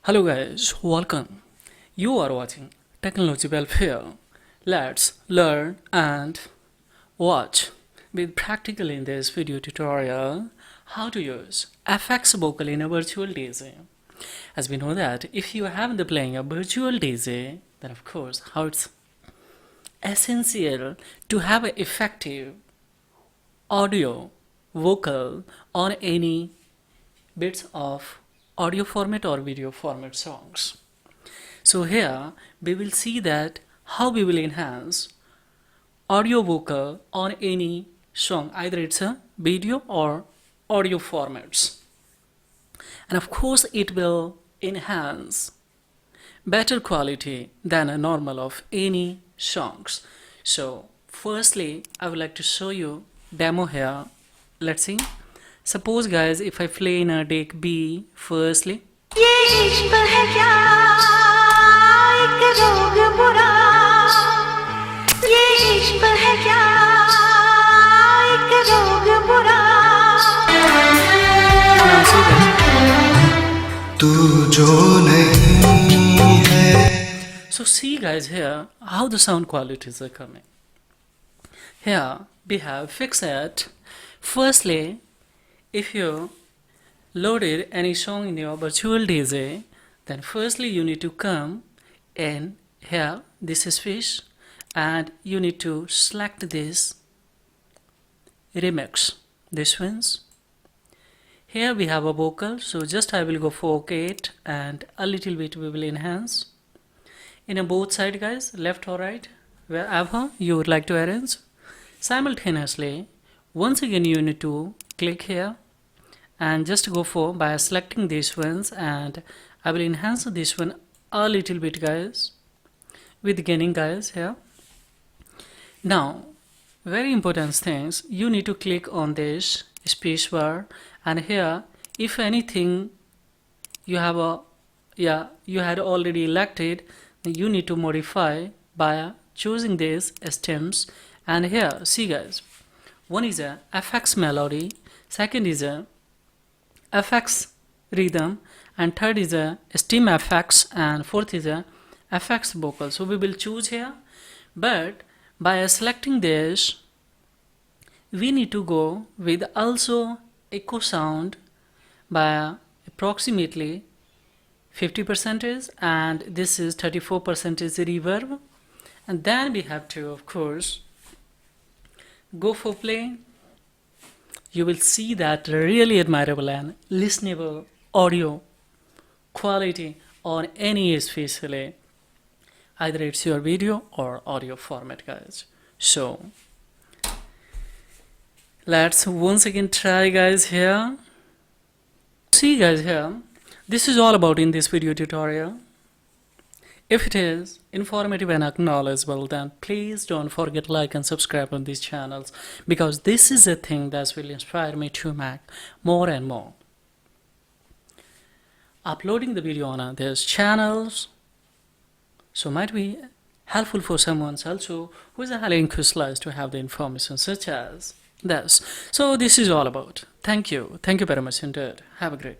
Hello guys, welcome. You are watching Technology Welfare. Let's learn and watch with practical in this video tutorial how to use FX vocal in a virtual DJ. As we know that if you have the playing a virtual DJ, then of course how it's essential to have an effective audio vocal on any bits of audio format or video format songs. So here we will see that how we will enhance audio vocal on any song, either it's a video or audio formats, and of course it will enhance better quality than a normal of any songs. So firstly I would like to show you demo here. Let's see. Suppose guys, if I play in a deck B firstly, now see that. So see guys here how the sound qualities are coming. Here we have fixed it. Firstly, if you loaded any song in your virtual DJ, then firstly you need to come in here, this is fish, and you need to select this remix, this one's. Here we have a vocal, so just I will go for OK and a little bit we will enhance. In a both side guys, left or right, wherever you would like to arrange. Simultaneously, once again you need to click here and just go for by selecting these ones, and I will enhance this one a little bit guys with gaining guys here. Now very important things, you need to click on this space bar, and here if anything you have you had already elected, you need to modify by choosing these stems. And here see guys, one is a FX melody, second is a FX rhythm, and third is a stem FX, and fourth is a FX vocal. So we will choose here, but by selecting this we need to go with also echo sound by approximately 50%, and this is 34% reverb, and then we have to of course go for play. You will see that really admirable and listenable audio quality on any, especially either it's your video or audio format guys. So let's once again try guys here. See guys here, this is all about in this video tutorial. If it is informative and acknowledgeable, then please don't forget to like and subscribe on these channels, because this is a thing that will inspire me to make more and more uploading the video on these channels, so might be helpful for someone also who is highly interested to have the information such as this. So this is all about. Thank you very much indeed. Have a great